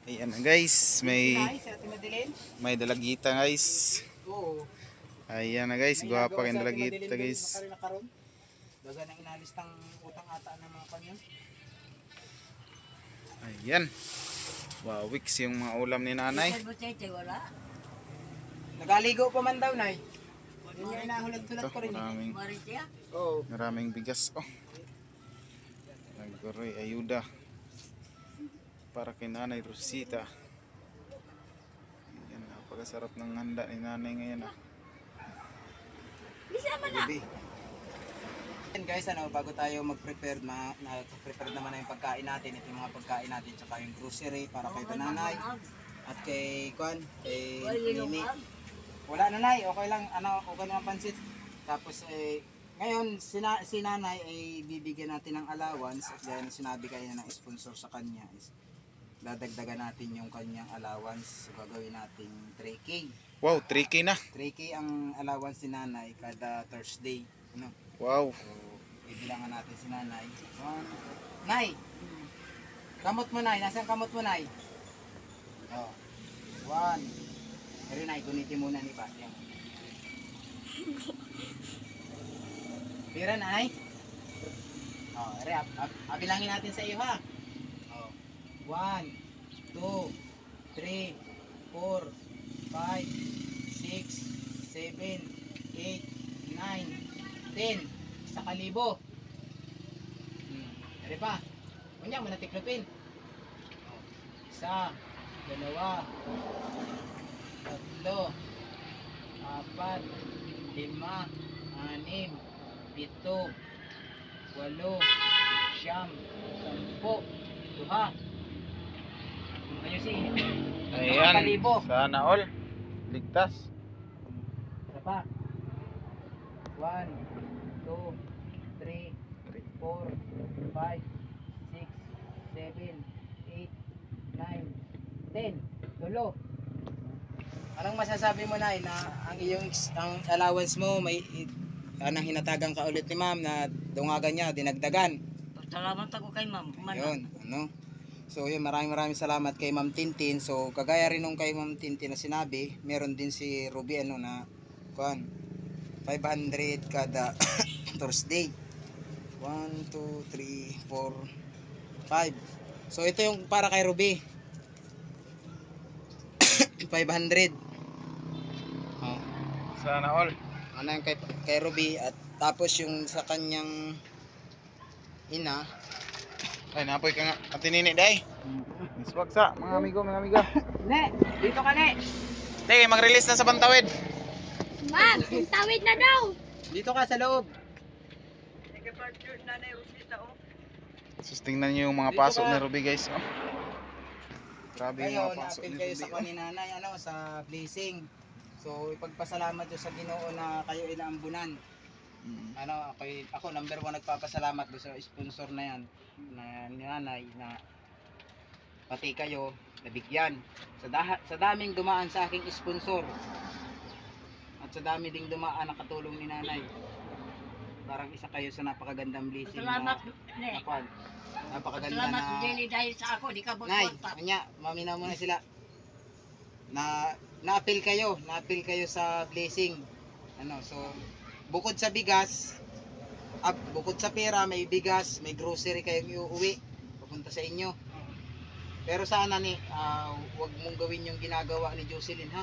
Ayan na guys, may dalagita guys. Oo. Ayan na guys, guwapa kayong dalagita guys. Daga nang inalistang utang ata ng mga kanyan. Ayan. Wow, weeks yung mga ulam ni nanay. Nagaligo pa man daw, nay. Yun yung inahulat-hulat ko rin. Maraming bigas. Oh. Nagkaroy ayuda para kay Nanay Rosita. Ayan, napakasarap ng handa ni nanay ngayon. Gabi. Guys, bago tayo mag-prepare, na-prepare naman na yung pagkain natin. Ito yung mga pagkain natin, tsaka yung grocery para kay nanay at kay Mimi. Wala nanay, okay lang, okay naman pansit. Tapos ngayon si nanay ay bibigyan natin ng allowance at dahil sinabi kayo ng sponsor sa kanya is dadagdagan natin yung kanyang allowance. So gagawin natin 3K. Wow, 3K na. 3K ang allowance ni nanay kada Thursday. Ano? Wow. So ibilangan natin si nanay. Nay! Kamot mo nay, nasaan kamot mo nay? Oh. 1. Pero nay, gunitin muna ni ba? Yan. Pira na nay? Oh, abilangin natin sa iyo ha. 1, 2, 3, 4, 5, 6, 7, 8, 9, 10. Sa kalibo. Dari pa. Kunya mo na tiklopin. 1, 2, 3, 4, 5, 6, 7, 8, 9, 10. Duha. Ayusin. Ayan, sana all ligtas. Apa? 1, 2, 3, 4, 5, 6, 7, 8, 9, 10. Tulo. Anong masasabi mo na ang iyong allowance mo may anang hinatagan ka ulit ni ma'am na dungagan niya, dinagdagan. Salamat ako kay ma'am. Yun, So yun, maraming salamat kay Ma'am Tintin. So kagaya rin nung kay Ma'am Tintin na sinabi, meron din si Ruby na 500 kada Thursday. 1, 2, 3, 4, 5. So ito yung para kay Ruby. 500. Oh. Sana all. Ano yung kay Ruby at tapos yung sa kanyang ina. Ay, napoy ka nga. Ate Nini, day. Iswagsa, mga amigo, mga amiga. Ne, dito ka ne. Day, mag-release na sa Bantawid. Ma'am, tawid na daw. Dito ka sa loob. Sustingnan niyo yung mga pasok ni Ruby, guys. Oh. Grabe yung Kayo, mga pasok na-appeal ni kayo Ruby. sa kaninanay, sa blessing. So, ipagpasalamat nyo sa Ginoo na kayo inaambunan. Ako number 1 nagpapasalamat do sa sponsor na yan na ni nanay na pati kayo nabigyan sa daming dumaan sa aking sponsor at sa dami ding dumaan na katulong ni nanay. Parang isa kayo sa napakagandang blessing. Salamat, napakaganda salamat na Jelly dahil sa ako, di ka nay, magkontak. kanya maminaw muna sila na-appeal kayo sa blessing. So bukod sa bigas, bukod sa pera, may bigas, may grocery kayong iuwi papunta sa inyo. Pero sana wag mong gawin yung ginagawa ni Jocelyn ha.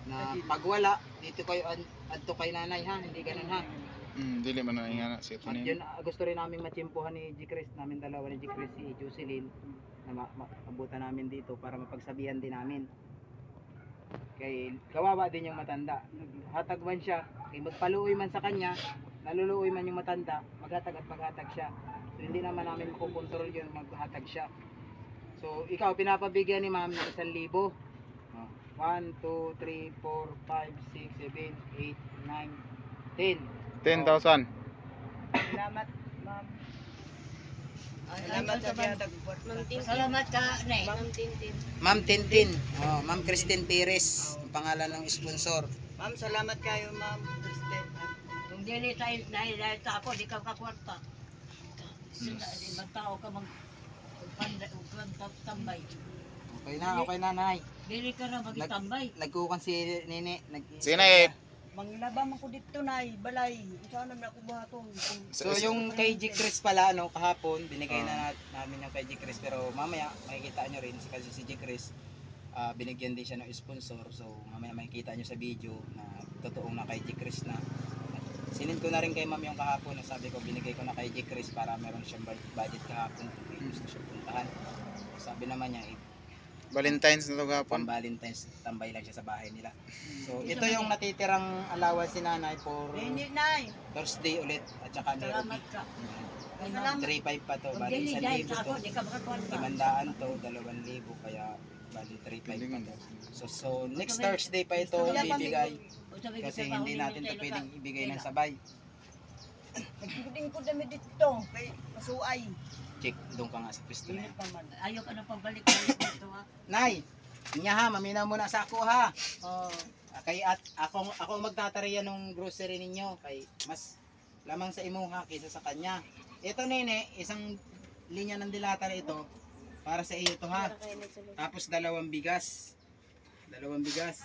Na pag wala, dito kayo adto kay nanay ha, hindi ganun ha. Dili man na ingana si ito At niya. yun, gusto rin namin matsimpuhan ni G-Chris, namin dalawa ni G-Chris si Jocelyn na mabutan namin dito para mapagsabihan din namin. Kay kawawa din yung matanda. Hatag man siya, kay magpaluoy man sa kanya, naluluoy man yung matanda, maghatag at maghatag siya. So hindi naman namin makukontrol yun, maghatag siya. So ikaw pinapabigyan ni ma'am ng 1,000. 1, 2, 3, 4, 5, 6, 7, 8, 9, 10. 10,000. Salamat ma'am. Salamat ka, Nay. Ma'am Tintin. Ma'am Christine Perez, ang pangalan ng sponsor. Ma'am, salamat kayo ma'am Christine. Kung dili dahil sa ako, di ka kakwarta. Ibang tao ka tambay. Okay na, Nay. Dili ka na magtambay. Nagkukan si Nini. Sige na eh. Manglaba man ko dito na balay. Sana na ako buhaton. So yung kay G. Chris pala, kahapon, binigay na namin yung kay G. Chris. Pero mamaya, makikita nyo rin, kasi si G. Chris, binigyan din siya ng sponsor. So mamaya makikita nyo sa video na totoong na kay G. Chris na. Sinend ko na rin kay ma'am yung kahapon. Sabi ko, binigay ko na kay G. Chris para meron siyang budget kahapon kung may gusto siya puntahan. Sabi naman niya, Valentine's na to pang gapon. Valentine's, tambay lang siya sa bahay nila. So ito yung natitirang allowance si nanay for Hindi nay. Thursday ulit at saka meron Salamat ka. 3.5 pa to, bali Dili dahil 1,000 sa ako, to, di ka makakwarta. 500 to, 2,000 kaya bali 3.5 pa to. So next Thursday pa ito bibigay kasi hindi natin to pwedeng ibigay ng sabay. Nagkuding ko dami dito. Kay masuay. Check, doon ka nga sa pwesto na yan. Ayaw ka na pabalik dito ha. Nay, niya ha, maminaw muna sa ako ha. Oh. Kay at ako magtatariya ng grocery ninyo kay mas lamang sa imo ha kaysa sa kanya. Ito nene, isang linya ng dilata na ito para sa iyo to ha. Tapos 2 bigas. 2 bigas.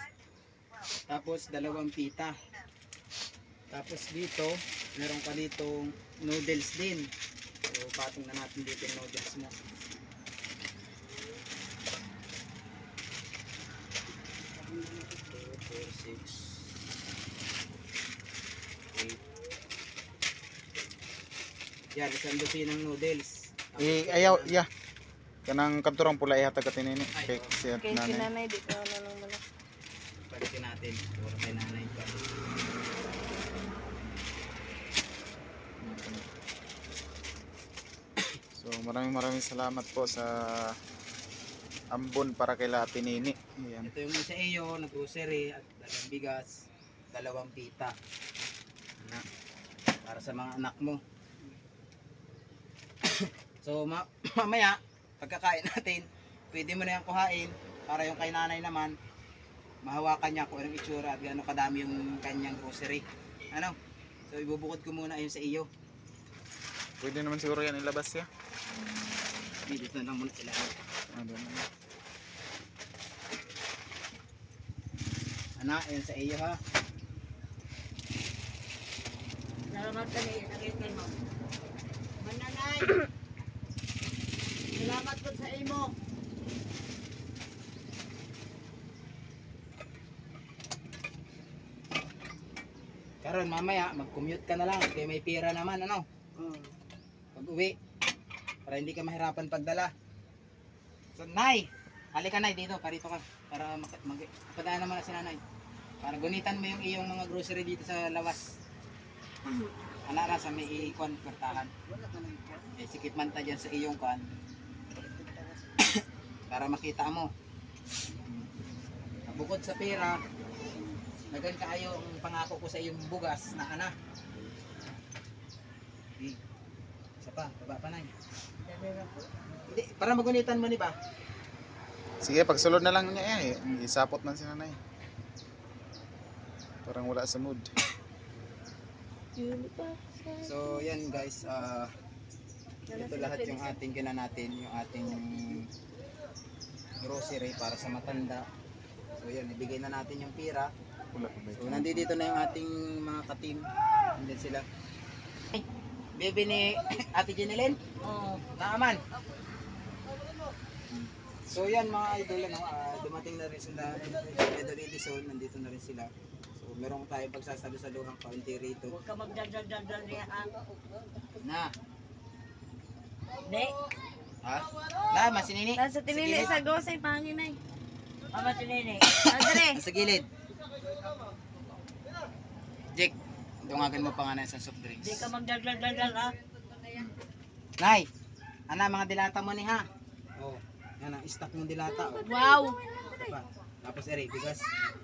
Tapos 2 pita. Tapos dito, meron ka ditong noodles din. So patong na natin dito yung noodles mo. 6, 8. Yan, isang dosinang noodles. Ayaw, yeah. Kanang kanturang pula ihatag ka tinini. Kay siya Kay si nanay. nanay, di ko ano nang malak. Balikin natin. Puro kay nanay pa. So maraming salamat po sa ambon para kay Ate Nini. Ayan. Ito yung sa iyo, na grocery at 2 bigas, 2 pita. Na, para sa mga anak mo. So mamaya, pagkakain natin, pwede mo na yung kuhain para yung kay nanay naman, mahawakan niya kung anong itsura at gaano kadami yung kanyang grocery. Ano? So ibubukod ko muna yun sa iyo. Pwede naman siguro yan ilabas siya. Dito na lang muna sila. Ano naman. Anak, yun sa iyo ha. Salamat ka na nakikita mo. Mananay. Salamat po sa imo. Karon mamaya, mag-commute ka na lang kaya may pira naman, ano? Pag uwi, para hindi ka mahirapan pagdala. So, Nay, halika Nay dito, parito ka. Para padaan naman na si Nanay. Para gunitan mo yung iyong mga grocery dito sa lawas. Alara sa may ikon, pertahan. Eh, sikip man ta dyan sa iyong kan. Para makita mo. Bukod sa pera, nagan kaayo ang pangako ko sa iyong bugas na ana. Isa pa, baba pa Nay. Hindi, para magunitan mo ni ba? Sige, pagsulod na lang niya eh. Isapot man si nanay. Parang wala sa mood. So yan guys, ito lahat yung ating natin, yung ating grocery para sa matanda. So yan, ibigay na natin yung pira. Wala pa ba So nandito na yung ating mga ka-team. Nandito sila. Ay, baby ni Ate Jeneline. Oh. Naaman. So yan mga idol, ano, dumating na rin sila. Idol Edison, nandito na rin sila. So meron tayong pagsasalusaluhang kaunti rito. Huwag ka magdadaldal niya ha. Na, Di. ha? Na, masinini. Nasa tinili sa gosay pangin ay. Mama si Nene. Andre. Nasa gilid. Jake, dungagan mo pa nga na isang soft drinks. Di ka magdadaldal ha. Nay, ana mga dilata mo ni ha. Oh, yan ang stock ng dilata. Oh. Wow. Ito pa. Tapos eri, bigas.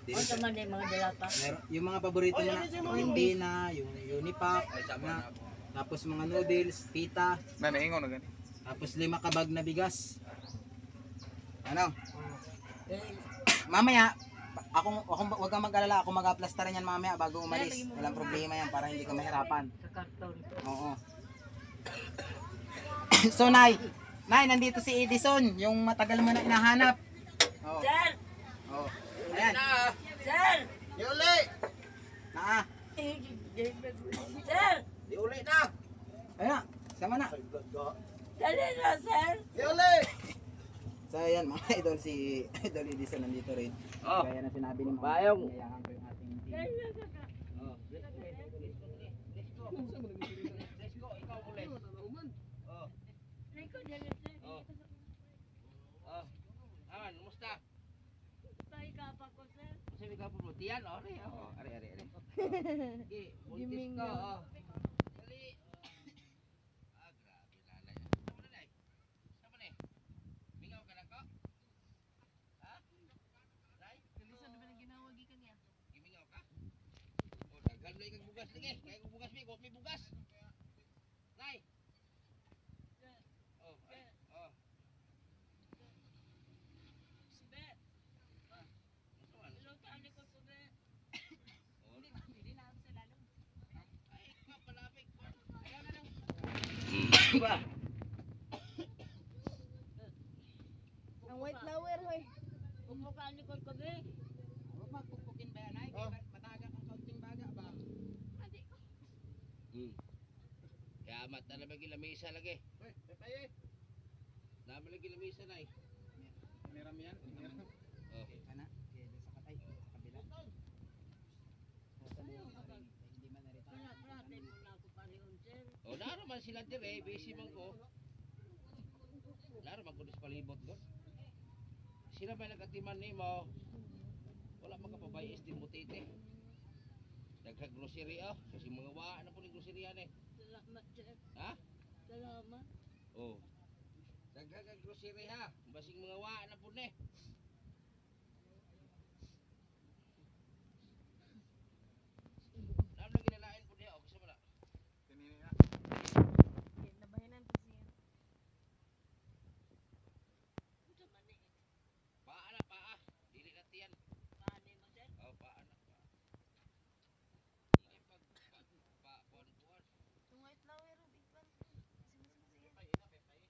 O sa man yung mga dalata. Meron, yung mga paborito mo na, yung Dina, yung Unipack, na, tapos mga noodles, pita, Nanaingon na gani. tapos 5 kabag na bigas. Ano? Eh, Mamaya, wag kang mag-alala, ako mag-aplastaran yan mamaya bago umalis. Walang problema yan para hindi ka mahirapan. sa karton. Oo. So Nay, nandito si Edison, yung matagal mo na inahanap. Oh. Sir! Oh. Ayan. Sir! Yuli! Na. Sir! Di uli na! Ayan. Sama na. Dali na, sir! Yuli! So ayan mga idol, si Idol Edison nandito rin. Oh. Kaya na sinabi ni Ma'am, Bayong. inayakan ko yung ating team. Oh, let's go. Let's go, ikaw ulit. Oh. Rico, dali, sir. Oh. Oh. Aman, kumusta? Tayo ka pa ko, sir. Sabi ka po, tiyan, oh, ari, oh, ari. Okay, buntis ko, oh. Dali. Ah, grabe, lalay. Sama na, day. Sama na, mingaw ka na ko? Ha? Day? Kalisa na ba nang ginawag ikan niya? Gimingaw ka? Oh, daghan na ikang bugas lagi. Kaya kong bugas, may bugas. Day. Oh, oh. Bet, Masuan. ilong ka ni ko po, bet. Oh, Hindi na ako sa lalong. ay, mapalapig. Ayaw na lang. Ba? Ang white flower, hoy. Upo ka ni ko, bet. Huwag magpukpukin ba yan ay? Oh. Mataga kang kaunting baga ba? Kaya amat na naman gilamisa lagi. Uy, tayo. Naman lagi lamisa na eh. Meram yan. Meram. Oh. Ana, kaya doon sa katay, sa kabila. Hindi man narito. Pinag-brate mo na ako parehon, sir. Oh, naroman sila dire, busy man ko. Naroman ko sa palibot ko. Sila ba nagkatiman ni mo? Wala makapabayis din mo tite. Daghang grocery oh, kasi mga waa na po ni grocery yan eh. Salamat, sir. Ha? Salamat. Oh. Daghang grocery ha, basing mga waa na po ni. Naroon na ginalain po niya, okay sa wala. Nabayanan po siya. Ito man eh. Paa na, paa. Dili na tiyan. Paano mo, sir? Oh, paa na, paa. Ay, puan. Yung white flower, big one. Sige. Sabi gusto ng level 3.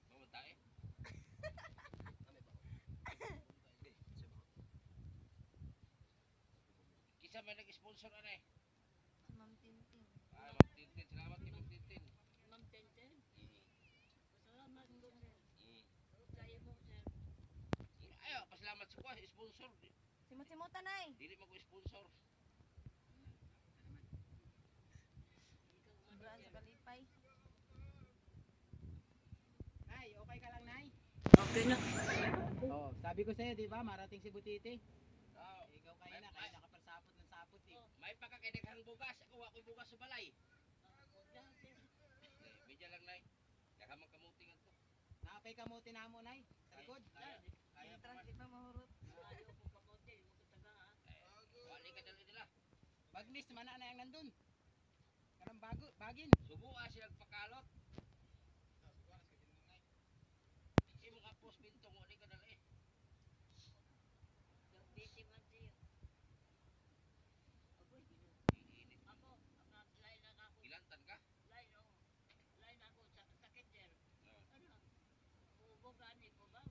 Mamunta eh. Kisa may nag-sponsor ano eh. Si Ma'am Tintin. Ah, Ma'am Tintin. Salamat kay Ma'am Tintin. Ma'am Tenten. Salamat po, sir. Kaya mo, sir. Ayo, pasalamat sa kuha. Sponsor. Simot-simutan, ay. Dili mag-sponsor. Sobraan sa kalipay. Nay, okay ka lang, Nay? Okay na. Oh, sabi ko sa'yo, di ba, marating si Butiti. Oh, Ikaw kayo na, kaya nakaparsapot ng sapot eh. may pagkakaidaghang bugas. Ako wa ko'y bugas sa balay. Medya lang nay. Kaya magkamuting ato. Nakapay kamuti na mo, Nay, sa likod. Kaya pa man. Di ba mahurot? Ayaw ko kamote. Magkataga, ha? Wali ka dali nila. Bagnis, mana na yung nandun. Karang bagin. Subuha sila pakalot. Imong apos bintong wali ka dali. Busy man siya. Ako'y Iinit. Ako, lain lang ako. Ilantan ka? Lain ako sa sakit, sir. No. Ano? Bubugani ko ba?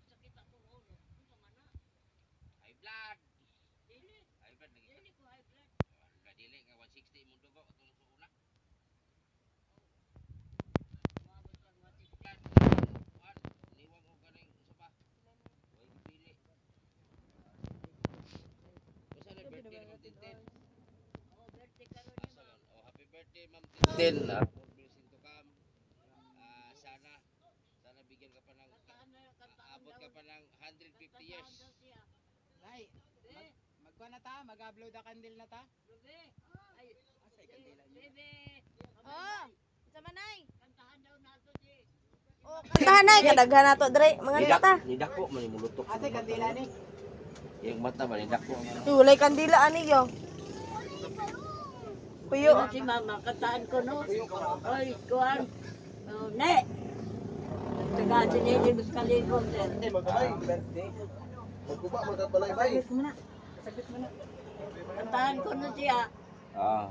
Sakit ako ulo. Ano man na? High blood. Dili. High blood lagi. Dili ko high blood. Wala dili nga 160 imong dugo atong sa una. Umabot lang matik. Blood. Kuan, niwang og kaning usa pa. Way pili. Usa na birthday ni Ma'am Tintin. Oh, birthday karon ni ma'am. Oh, happy birthday Ma'am Tintin. More blessing to come. Sana bigyan ka pa ng abot ka pa ng 150 years. Nay, magkuha na ta, mag-upload a candle na ta. Bebe. Ay, Asay kandila niyo. bebe. Oh, sa manay. Kantahan daw nato di. Oh, kantahan ay. Kadaghan na to, Dre. Mga kata. Nidako man imulutok. Asay kandila ni. Yung mata ba nidako. Tulay kandila ani yo. Puyo. Si mama, kantahan ko no. Oy, kuan. Oh, ne. Taga sinili gusto kaligo, sir. Birthday. Magkuba mo dat balay bay. Saglit mo na. Saglit mo na. Kantahan ko no siya. Ah.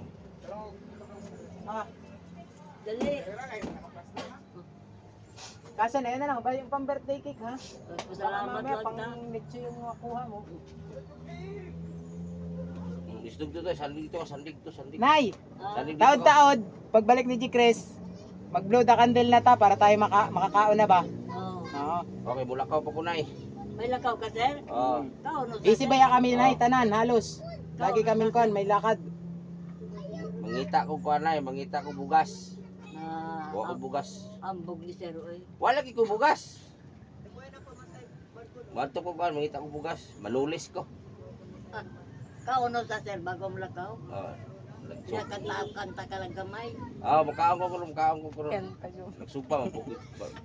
Ah, Dali. kasi na yun na lang. Ba yung pang birthday cake ha? Salamat Mamaya lang pang ta. mitso yung makuha mo. Isdog to, sandig to. Nay! Ah, Sandig dito. Taod-taod, pagbalik ni G. Chris, mag-blow the candle na ta para tayo makakaon na ba? oh. Oo. Okay, bulakaw pa ko na eh. May lakaw ka, sir? Oo. Kao no, Busy ba ya kami nay, tanan, halos. Lagi kami kon, may lakad. Mangita ko kuha na eh, mangita ko bugas. Wa ko bugas. Ambog ni sir, oy. Wala ko bugas. Manto ko kuha, mangita ko bugas. Malulis ko. Kao no sa sir, bago mo lakaw. Oo. Siya kanta ka lang gamay. Makaon ko kuno. Nagsupa man po.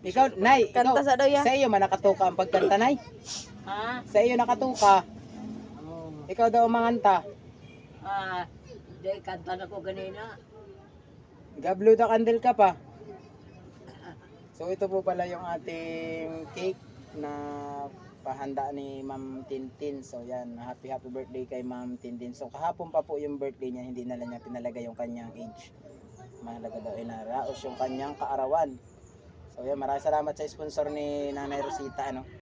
Ikaw, nay, Kanta sa daw ya. sa iyo man nakatuka ang pagkanta nay. Ha? Sa iyo nakatuka, Oh. ikaw daw ang manganta. Di, kanta na ko ganina. Gablo the candle ka pa. So ito po pala yung ating cake na pahanda ni Ma'am Tintin. So yan, happy birthday kay Ma'am Tintin. So kahapon pa po yung birthday niya, hindi na lang niya pinalagay yung kanyang age. Mahalaga daw inaraos yung kanyang kaarawan. So yan, maraming salamat sa sponsor ni Nanay Rosita, ano.